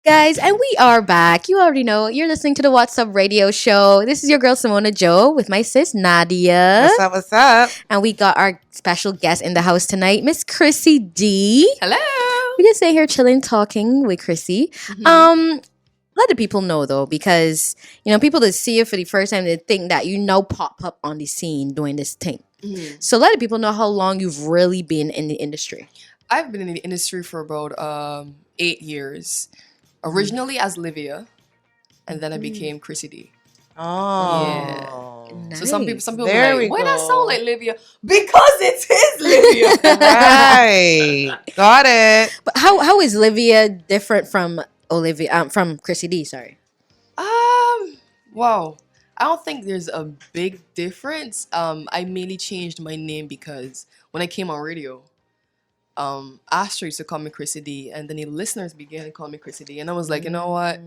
Guys, and we are back. You already know you're listening to the What's Up Radio Show. This is your girl Simona Joe with my sis Nadia. What's up? What's up? And we got our special guest in the house tonight, Miss Chrissy D. Hello. We just sit here chilling, talking with Chrissy. Let the people know though, because people that see you for the first time, they think that pop up on the scene doing this thing. So let the people know how long you've really been in the industry. I've been in the industry for about 8 years. Originally as Olivia, and then I became Chrissy D. Oh. Yeah. Nice. So some people There be we like, why that go. sound like Olivia? Because it is Olivia. Right. Got it. But how is Olivia different from from Chrissy D? Sorry. Wow. I don't think there's a big difference. I mainly changed my name because when I came on radio, Astra used to call me Chrissy D, and then the listeners began to call me Chrissy D, and I was like, you know what?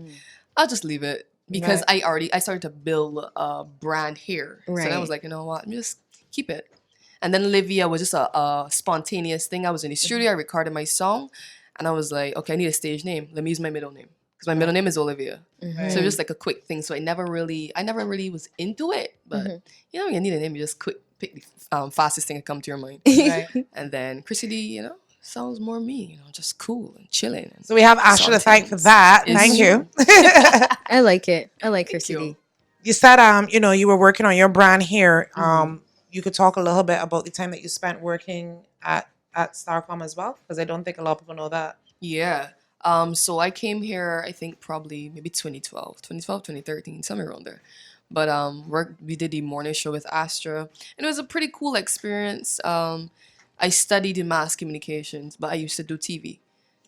I'll just leave it because Right. I started to build a brand here, so then I Right. was like, you know what? Just keep it. And then Olivia was just a spontaneous thing. I was in the studio, I recorded my song, and I was like, okay, I need a stage name. Let me use my middle name because my middle name is Olivia. So just like a quick thing. So I never really was into it, but you need a name. You just pick the fastest thing that come to your mind. Right. And then Chrissy D, sounds more me, just cool and chilling. And So we have Astra to thank for that. It's Thank you. I like it. I like Thank Chrissy you. D. You said you were working on your brand here. You could talk a little bit about the time that you spent working at Starcom as well, because I don't think a lot of people know that. Yeah. So I came here, I think probably maybe 2013, somewhere around there. But we did the morning show with Astra, and it was a pretty cool experience. I studied in mass communications, but I used to do TV.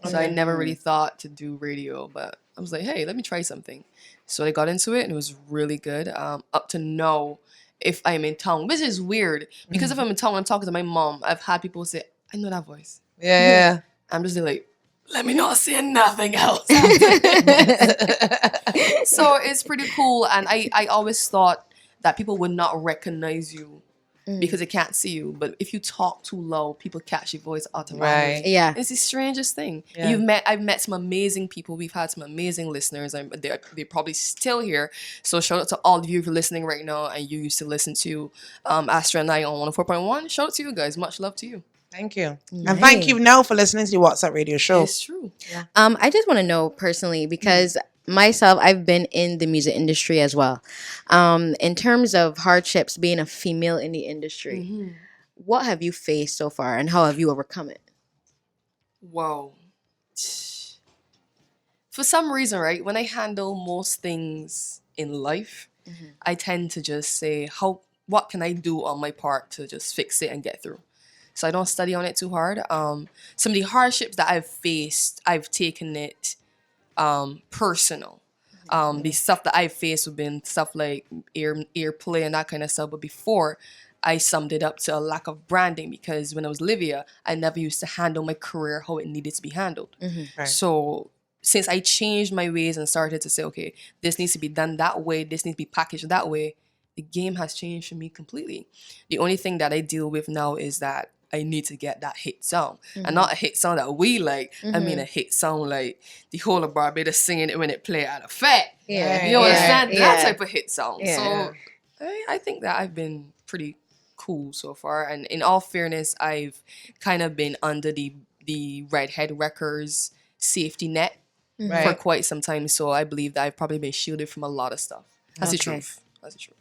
So I never really thought to do radio, but I was like, hey, let me try something. So I got into it, and it was really good. Up to now, if I'm in town, which is weird, because if I'm in town and I'm talking to my mom, I've had people say, I know that voice. Yeah. I'm just like, let me not say nothing else. So it's pretty cool. And I always thought that people would not recognize you because they can't see you. But if you talk too low, people catch your voice automatically. Right. Yeah. It's the strangest thing. Yeah. I've met some amazing people. We've had some amazing listeners. They're probably still here. So shout out to all of you who are listening right now and you used to listen to Astra and I on 104.1. Shout out to you guys. Much love to you. Thank you. And thank you now for listening to the What's Up Radio Show. It's true. I just want to know personally because myself, I've been in the music industry as well. In terms of hardships, being a female in the industry, what have you faced so far, and how have you overcome it? Wow. For some reason, right, when I handle most things in life, I tend to just say, what can I do on my part to just fix it and get through? So I don't study on it too hard. Some of the hardships that I've faced, I've taken it personal. The stuff that I've faced have been stuff like ear play and that kind of stuff. But before, I summed it up to a lack of branding because when I was Olivia, I never used to handle my career how it needed to be handled. Right. So since I changed my ways and started to say, okay, this needs to be done that way, this needs to be packaged that way, the game has changed for me completely. The only thing that I deal with now is that I need to get that hit song. And not a hit song that we like. I mean a hit song like the whole of Barbados singing it when it play at a fete. Yeah. You understand? Yeah. That type of hit song. Yeah. So I think that I've been pretty cool so far. And in all fairness, I've kind of been under the Redhead Records safety net for Right. quite some time. So I believe that I've probably been shielded from a lot of stuff. That's the Okay. truth. That's the truth.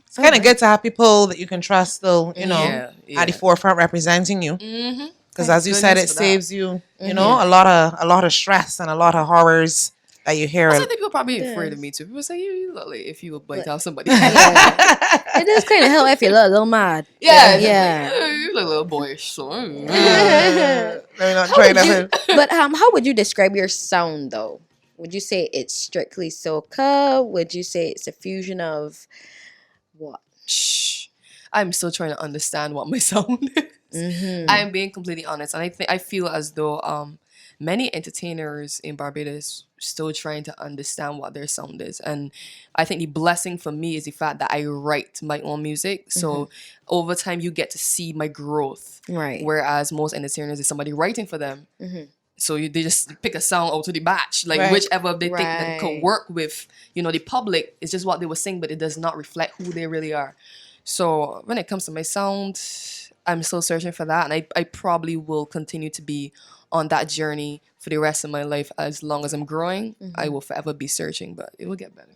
It's kind of good to have people that you can trust still, Yeah, at the forefront representing you. Mm-hmm. Because as you said, it saves you, a lot of stress and a lot of horrors that you hear. I think people probably afraid of me too. People say you look like if you would bite off somebody. It does kind of help if you look a little mad. Yeah. Yeah. You look a little boyish. So. Let me not try that. But how would you describe your sound though? Would you say it's strictly soca? Would you say it's a fusion of what? Shh. I'm still trying to understand what my sound is. I am being completely honest, and I feel as though many entertainers in Barbados still trying to understand what their sound is. And I think the blessing for me is the fact that I write my own music. So over time, you get to see my growth. Right. Whereas most entertainers is somebody writing for them. So they just pick a song out of the batch, like Right. whichever they think that could Right. work with, the public. It's just what they were saying, but it does not reflect who they really are. So when it comes to my sound, I'm still searching for that, and I probably will continue to be on that journey for the rest of my life. As long as I'm growing, I will forever be searching, but it will get better.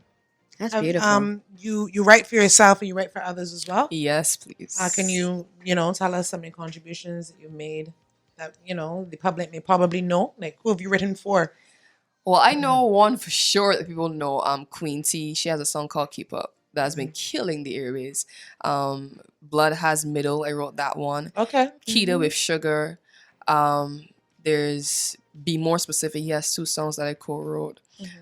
That's beautiful. You write for yourself and you write for others as well. Yes, please. Can you tell us some of the contributions that you made that the public may probably know? Like, who have you written for? Well, I know one for sure that people know. Queen T. She has a song called "Keep Up" that has been killing the airways. Blood Has Middle. I wrote that one. Okay. Keita with Sugar. There's Be More Specific. He has 2 songs that I co-wrote.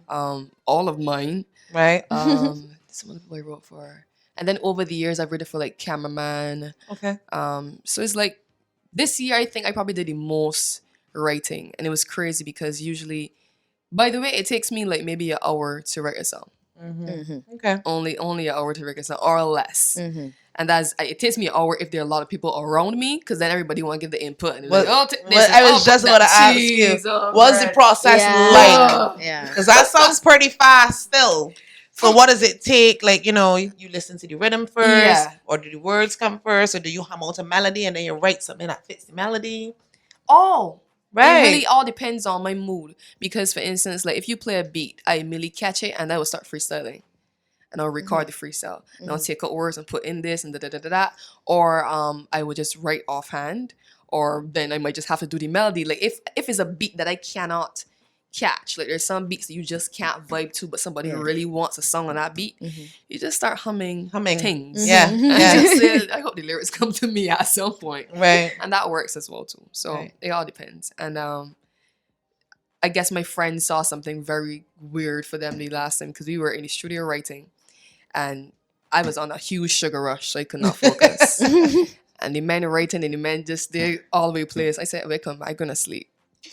All of mine. Right. Some of the people I wrote for. And then over the years, I've written for like Cameraman. Okay. So it's like this year, I think I probably did the most writing, and it was crazy because usually, by the way, it takes me like maybe an hour to write a song. Okay. Only an hour to write a song or less. And it takes me an hour if there are a lot of people around me, because then everybody want to give the input. And Well, like, I was just about to ask you, what's the process like? Yeah. Because that sounds pretty fast still. So what does it take? Like, you listen to the rhythm first, or do the words come first, or do you hum out a melody and then you write something that fits the melody? Oh, right. It really all depends on my mood. Because, for instance, like if you play a beat, I immediately catch it and I will start freestyling. And I'll record the freestyle. And I'll take out words and put in this and da-da-da-da-da. Or I would just write offhand. Or then I might just have to do the melody. Like if it's a beat that I cannot catch, like there's some beats that you just can't vibe to, but somebody really wants a song on that beat, you just start humming things. Yeah. And Yeah. just say, I hope the lyrics come to me at some point. Right. And that works as well too. So it all depends. And I guess my friends saw something very weird for them the last time, because we were in the studio writing. And I was on a huge sugar rush, so I could not focus. And the men writing and the men just, they all over the place. I said, wake up, I'm going to sleep.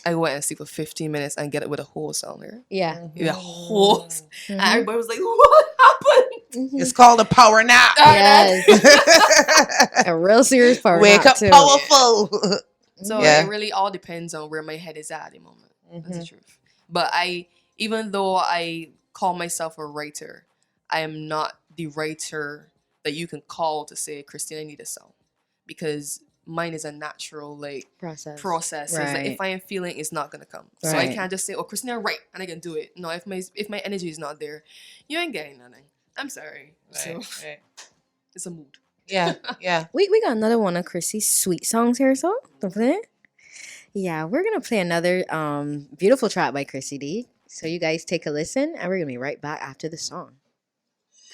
I went and sleep for 15 minutes and get it with a whole song here. Yeah. The whole, and everybody was like, what happened? It's called a power nap. Yes. A real serious power Wake nap up too. powerful. So it really all depends on where my head is at the moment. That's the truth. But even though I call myself a writer, I am not the writer that you can call to say, Christine, I need a song. Because mine is a natural process. It's like if I am feeling, it's not gonna come. So I can't just say, oh, Christine, write, and I can do it. No, if my energy is not there, you ain't getting nothing. I'm sorry. It's a mood. Yeah. We got another one of Chrissy's sweet songs here, so don't play it. Yeah, we're gonna play another beautiful track by Chrissy D. So you guys take a listen, and we're gonna be right back after the song.